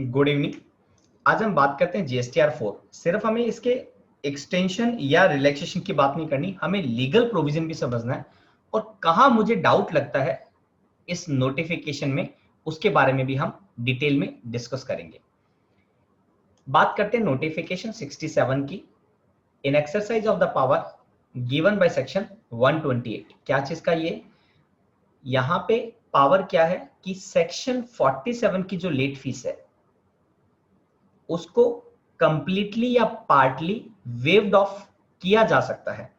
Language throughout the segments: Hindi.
Good evening. आज हम बात करते हैं जीएसटीआर 4। सिर्फ हमें इसके एक्सटेंशन या रिलैक्सेशन की बात नहीं करनी, हमें लीगल प्रोविजन भी समझना है और कहां मुझे डाउट लगता है इस नोटिफिकेशन में, उसके बारे में भी हम डिटेल में डिस्कस करेंगे। बात करते हैं नोटिफिकेशन 67 की। In exercise of the power given by section 128। क्या चीज का ये, यहां पे पावर क्या है कि सेक्शन 47 की जो लेट फीस है उसको कंप्लीटली या पार्टली वेव्ड ऑफ किया जा सकता है।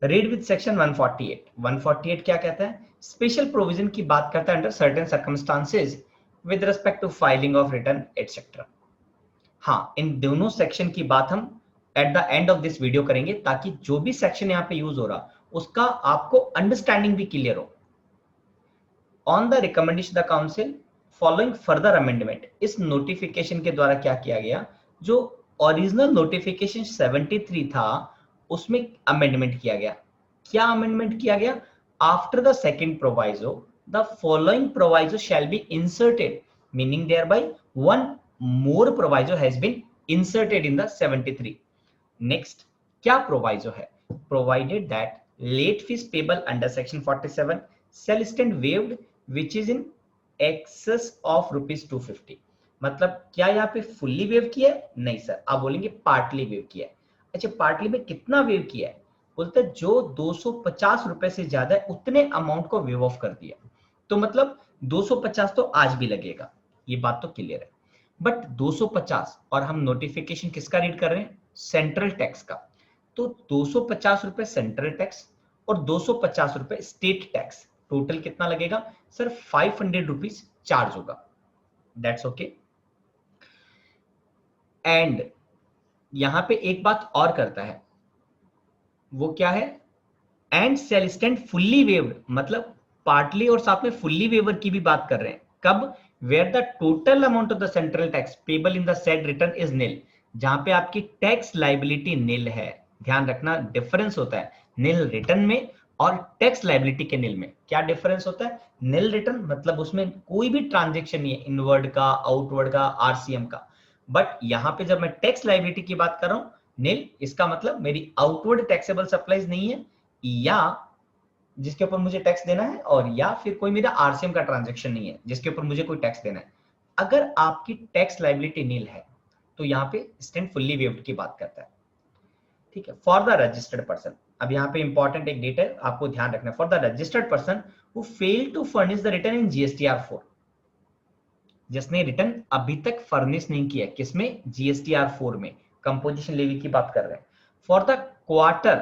Read with section 148। 148 क्या कहता है? स्पेशल प्रोविजन की बात करता है under certain circumstances with respect to filing of return etcetera. हाँ, इन दोनों सेक्शन की बात हम at the end of this video करेंगे ताकि जो भी सेक्शन यहाँ पे यूज हो रहा उसका आपको अंडरस्टैंडिंग भी क्लियर हो। On the recommendation the council following further amendment. इस नोटिफिकेशन के द्वारा क्या किया गया, जो ओरिजिनल नोटिफिकेशन 73 था उसमें अमेंडमेंट किया गया। क्या अमेंडमेंट किया गया? After the second proviso the following proviso shall be inserted, meaning thereby one more proviso has been inserted in the 73। Next क्या प्रोवाइजो है? Provided that late fee payable under section 47 shall stand waived which is in excess of ₹250। मतलब क्या यहाँ पे फुल्ली वेव किया है? नहीं सर, आप बोलेंगे पार्टली वेव किया है। अच्छा, पार्टली में कितना वेव किया है? बोलते जो 250 रुपए से ज्यादा है उतने अमाउंट को वेव ऑफ कर दिया। तो मतलब 250 तो आज भी लगेगा, ये बात तो क्लियर है। बट 250 और हम नोटिफिकेशन किसका रीड कर रहे हैं? सेंट्रल टैक्स का। तो 250 रुपए सेंट्रल टैक्स और 250 रुपए स्टेट टैक्स, टोटल कितना लगेगा सर? 500 रुपीज चार्ज होगा। That's okay. एंड यहां पे एक बात और करता है, वो क्या है? And shall stand fully waived, मतलब पार्टली और साथ में फुल्ली वेवर की भी बात कर रहे हैं। कब? Where the total amount of the central tax payable in the said return is nil, जहां पे आपकी टैक्स लाइबिलिटी निल है। ध्यान रखना, डिफरेंस होता है निल रिटर्न में और टैक्स लाइबिलिटी के निल में। क्या डिफरेंस होता है? निल रिटर्न मतलब उसमें कोई भी ट्रांजेक्शन नहीं है, इनवर्ड का, आउटवर्ड का, आरसीएम का। बट यहां पे जब मैं टैक्स लाइबिलिटी की बात कर रहा हूं निल, इसका मतलब मेरी आउटवर्ड टैक्सेबल सप्लाईज नहीं है या जिसके ऊपर मुझे टैक्स देना है, और या फिर कोई मेरा आरसीएम का ट्रांजैक्शन नहीं है जिसके ऊपर मुझे कोई टैक्स देना है। अगर आपकी टैक्स लाइबिलिटी नील है तो यहाँ पे स्टैंड फुल्ली वेव्ड की बात करता है। ठीक है। फॉर द रजिस्टर्ड पर्सन, अब यहाँ पे इंपॉर्टेंट एक डिटेल आपको ध्यान रखना है। For the registered person who fail to furnish the return in GSTR 4, जिसने रिटर्न अभी तक फर्निश नहीं किया, किसमें? जीएसटीआर 4 में, कंपोजिशन लेवी की बात कर रहे हैं। फॉर द क्वार्टर,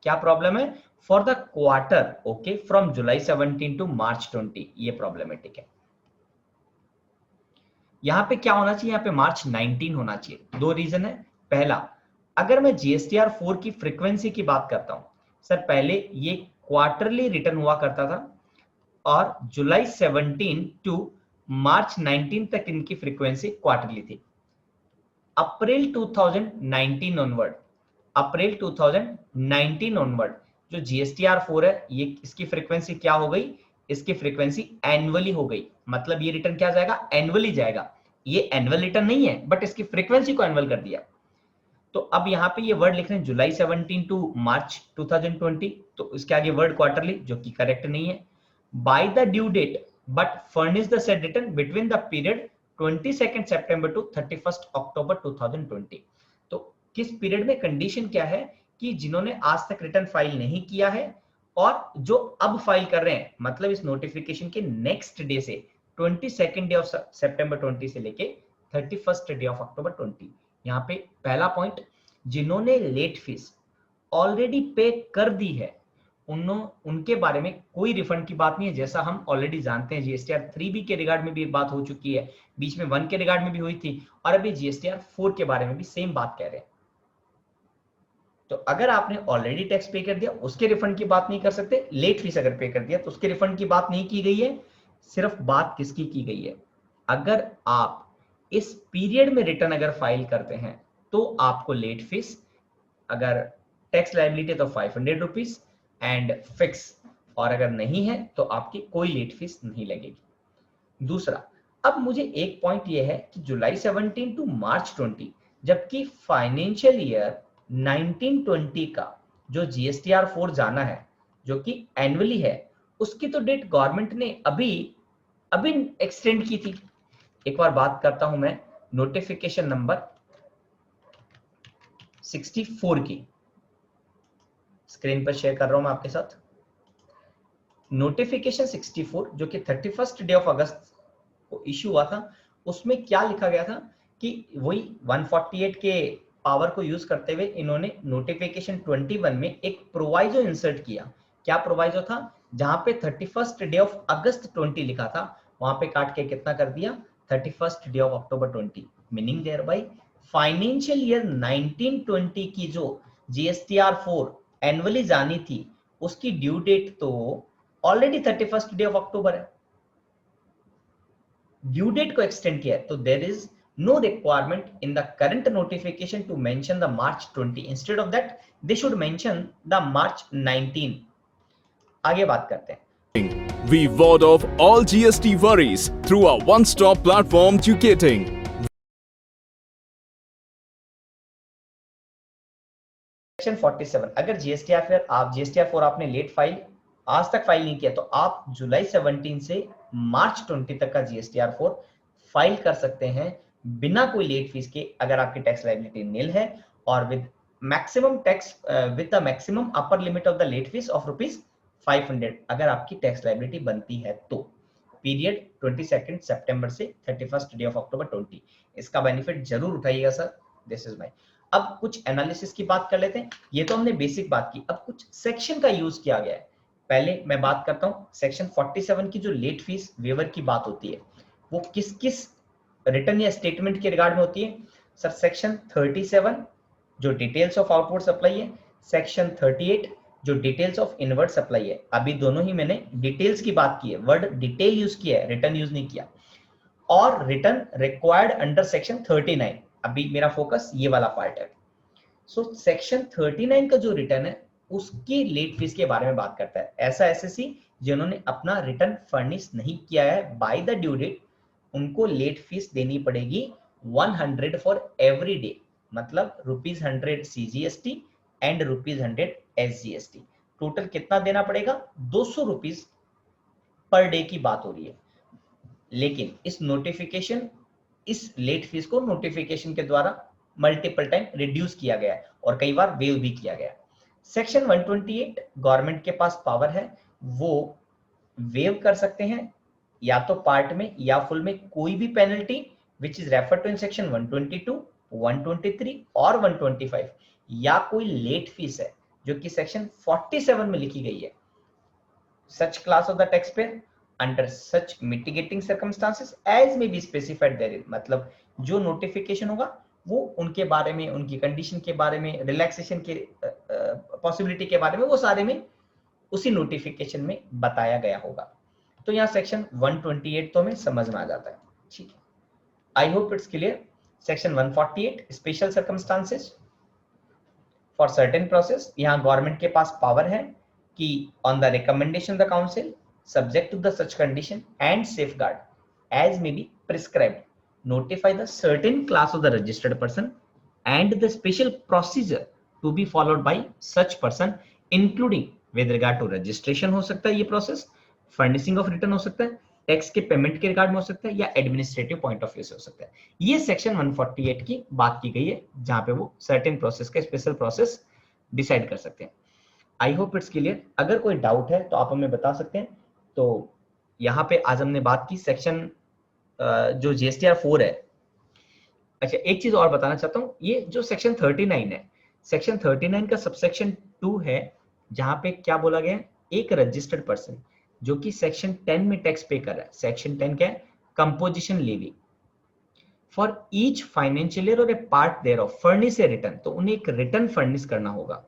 क्या प्रॉब्लम है? For the quarter, okay, from July 17 to March 20, ये प्रॉब्लमेटिक है। यहां पे क्या होना चाहिए? यहाँ पे मार्च 19 होना चाहिए। दो रीजन है। पहला, अगर मैं जीएसटीआर 4 की फ्रीक्वेंसी की बात करता हूं, सर पहले ये क्वार्टरली रिटर्न हुआ करता था और जुलाई 17 टू मार्च 19 तक इनकी फ्रीक्वेंसी क्वार्टरली थी। अप्रैल 2019 ऑनवर्ड, अप्रैल 2019 ऑनवर्ड जो जीएसटीआर 4 है, ये इसकी फ्रीक्वेंसी क्या हो गई? इसकी फ्रीक्वेंसी एनुअली हो गई। मतलब ये रिटर्न क्या जाएगा? एनुअली जाएगा। ये एनुअल रिटर्न नहीं है बट इसकी फ्रीक्वेंसी को एनुअल कर दिया। तो अब यहाँ पे ये वर्ड लिख रहे हैं जुलाई 17 टू मार्च 2020, तो इसके आगे वर्ड क्वार्टरली, जो कि करेक्ट नहीं है। By the due date but furnish the said return between the period 22 September to 31 October 2020। तो किस पीरियड में? कंडीशन क्या है कि जिन्होंने आज तक रिटर्न फाइल नहीं किया है और जो अब फाइल कर रहे हैं, मतलब इस नोटिफिकेशन के नेक्स्ट डे से 22 डे ऑफ सितंबर 20 से लेके 31 डे ऑफ अक्टूबर 20। यहाँ पे पहला पॉइंट, जिन्होंने लेट फीस ऑलरेडी पे कर दी है उनके बारे में कोई रिफंड की बात नहीं है। जैसा हम ऑलरेडी जानते हैं जीएसटीआर 3B के रिगार्ड में भी एक बात हो चुकी है, बीच में 1 के रिगार्ड में भी हुई थी, और अभी जीएसटीआर 4 के बारे में भी सेम बात कह रहे हैं। तो अगर आपने ऑलरेडी टैक्स पे कर दिया उसके रिफंड की बात नहीं कर सकते। लेट फीस अगर पे कर दिया तो उसके रिफंड की बात नहीं की गई है। सिर्फ बात किसकी की गई है? अगर आप इस पीरियड में रिटर्न अगर फाइल करते हैं तो आपको लेट फीस, अगर टैक्स लायबिलिटी तो 500 रुपीज एंड फिक्स, और अगर नहीं है तो आपकी कोई लेट फीस नहीं लगेगी। दूसरा, अब मुझे एक पॉइंट ये है कि जुलाई 17 टू मार्च 20, जबकि फाइनेंशियल ईयर 1920 का जो जीएसटीआर 4 जाना है, जो कि एनुअली है, उसकी तो डेट गवर्नमेंट ने अभी अभी एक्सटेंड की थी। एक बार बात करता हूं मैं नोटिफिकेशन नंबर 64 की, स्क्रीन पर शेयर कर रहा हूं मैं आपके साथ। नोटिफिकेशन 64 जो कि 31 डे ऑफ अगस्त को इश्यू हुआ था, उसमें क्या लिखा गया था कि वही 148 के पावर को यूज करते हुए इन्होंने नोटिफिकेशन 21 में एक प्रोवाइजो इंसर्ट किया। क्या प्रोवाइजो था? जहां पे 31 डे ऑफ अगस्त 20 लिखा था, वहां पे काट के कितना कर दिया, 31 day of October 20, meaning thereby financial year 1920 की जो जीएसटीआर 4 एनुअली जानी थी, उसकी ड्यू डेट तो ऑलरेडी 31 डे ऑफ अक्टूबर है, ड्यू डेट को एक्सटेंड किया है। तो there is no requirement in the current notification to mention the March 20. Instead of that, they should mention the March 19. आगे बात करते हैं। We ward off all GST worries through our one-stop platform Ducating. Section 47, अगर जीएसटीआर 4 आपने लेट फाइल आज तक फाइल नहीं किया, तो आप जुलाई 17 से मार्च 20 तक का जीएसटीआर 4 फाइल कर सकते हैं बिना कोई लेट फीस के, अगर आपकी टैक्स लायबिलिटी नील है और with maximum tax with the maximum upper limit of the late fee of ₹500 अगर आपकी टैक्स लायबिलिटी बनती है तो। पीरियड 22 सितंबर से 31 डे ऑफ अक्टूबर 20। इसका बेनिफिट जरूर उठाइएगा सर, दिस इज माय। अब कुछ एनालिसिस की बात कर लेते हैं। ये तो हमने बेसिक बात की, अब कुछ सेक्शन का यूज किया गया है। पहले मैं बात करता हूं सेक्शन 47 की जो लेट फीस वेवर की बात होती है, वो किस किस रिटर्न या स्टेटमेंट के रिगार्ड में होती है। सर सेक्शन 37 जो डिटेल्स ऑफ आउटवर्ड सप्लाई है, सेक्शन 38 जो डिटेल्स ऑफ इनवर्ड सप्लाई है। अभी दोनों ही मैंने डिटेल्स की बात की है, वर्ड डिटेल यूज किया है, रिटर्न यूज नहीं किया। और रिटर्न रिक्वायर्ड अंडर सेक्शन 39, अभी मेरा फोकस ये वाला पार्ट है। सो सेक्शन 39 का जो रिटर्न है उसकी लेट फीस के बारे में बात करता है। ऐसा एसएससी जिन्होंने अपना रिटर्न फर्निश नहीं किया है बाय द ड्यू डेट, उनको लेट फीस देनी पड़ेगी 100 फॉर एवरी डे, मतलब ₹100 सीजीएसटी एंड ₹100 एसजीएसटी। टोटल कितना देना पड़ेगा? ₹200 पर डे की बात हो रही है। लेकिन इस नोटिफिकेशन, इस लेट फीस को नोटिफिकेशन के द्वारा मल्टीपल टाइम रिड्यूस किया गया है और कई बार वेव भी किया गया है। सेक्शन 128 गवर्नमेंट के पास पावर है, वो वेव कर सकते हैं या तो पार्ट में या फुल में कोई भी penalty which is refer to in section 122, 123 और 125, या कोई लेट फीस है जो कि सेक्शन 47 में लिखी गई है। Such class of the taxpayer under such mitigating circumstances as may be specified therein, मतलब जो नोटिफिकेशन होगा वो उनके बारे में, उनकी कंडीशन के बारे में, रिलैक्सेशन के पॉसिबिलिटी के बारे में, वो सारे में उसी नोटिफिकेशन में बताया गया होगा। तो यहाँ सेक्शन 128 तो हमें समझ में आ जाता है, ठीक है। I hope it's clear. Section 148 special circumstances for certain process, यहाँ गवर्नमेंट के पास पावर है कि on the recommendation the council subject to the such condition and safeguard as may be prescribed, notify the certain class of the registered person and the special procedure to be followed by such person, including with regard to registration हो सकता है ये प्रोसेस, फर्निशिंग ऑफ रिटर्न हो सकता है, टैक्स के पेमेंट के रिगार्ड में हो सकता है, या एडमिनिस्ट्रेटिव पॉइंट ऑफ व्यू से हो सकता है। ये सेक्शन 148 की बात की गई है जहां पे वो सर्टेन प्रोसेस का स्पेशल प्रोसेस डिसाइड कर सकते हैं। I hope it's clear. अगर कोई डाउट है तो आप हमें बता सकते हैं। तो यहाँ पे आज हमने बात की सेक्शन जो जीएसटीआर 4 है। अच्छा, एक चीज और बताना चाहता हूँ, ये जो सेक्शन 39 है, सेक्शन 39 का सबसेक्शन 2 है, जहां पे क्या बोला गया है, एक रजिस्टर्ड पर्सन जो कि सेक्शन 10 में टैक्स पे कर रहा है। सेक्शन 10 क्या है? Composition levy for each financial year or a part thereof furnish a return, तो उन्हें एक रिटर्न फर्निश करना होगा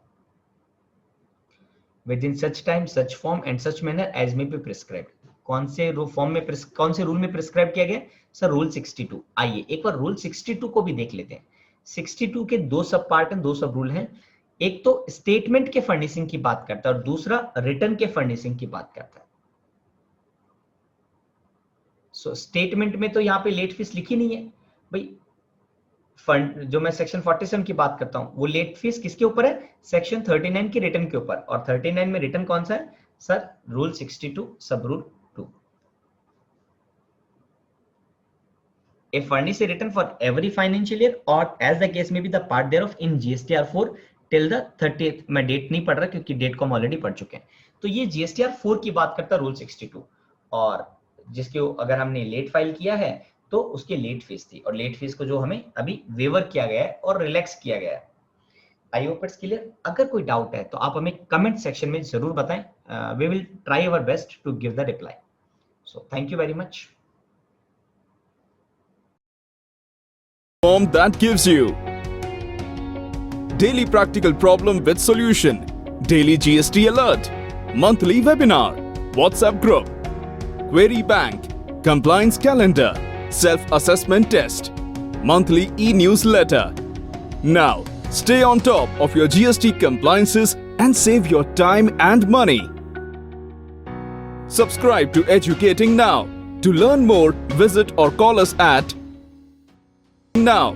within such time, such form and such manner as may be prescribed। कौन से फॉर्म में, कौन से रूल में प्रिस्क्राइब किया गया? Sir rule 62। आइए एक बार रूल 62 को भी देख लेते हैं। 62 के दो सब पार्ट हैं, दो सब रूल हैं। एक तो स्टेटमेंट के फर्निशिंग की बात करता है और दूसरा रिटर्न के फर्निशिंग की बात करता है। सो स्टेटमेंट में तो यहाँ पे लेट फीस लिखी नहीं है भाई। फंड जो मैं सेक्शन 47 की बात करता हूं वो लेट फीस किसके ऊपर है, सेक्शन 39 की रिटर्न के ऊपर। और 39 में रिटर्न कौन सा है सर, रूल 62 सब rule 2। A furnish a return for every financial year or as the case may be the part thereof in GSTR 4 till the 30th। मैं डेट नहीं पढ़ रहा क्योंकि डेट को हम ऑलरेडी पढ़ चुके हैं। तो ये GSTR 4 की बात करता है रूल 62, और जिसके अगर हमने लेट फाइल किया है तो उसकी लेट फीस थी, और लेट फीस को जो हमें अभी वेवर किया गया है और रिलैक्स किया गया है। I hope it's clear. अगर कोई डाउट है तो आप हमें कमेंट सेक्शन में जरूर बताएं, we will try our best to give the reply. So thank you very much. Form that gives you daily practical problem with solution, daily GST alert, monthly webinar, WhatsApp group, query bank, compliance calendar, self-assessment test, monthly e-newsletter. Now, stay on top of your GST compliances and save your time and money. Subscribe to Educating Now. To learn more, visit or call us at now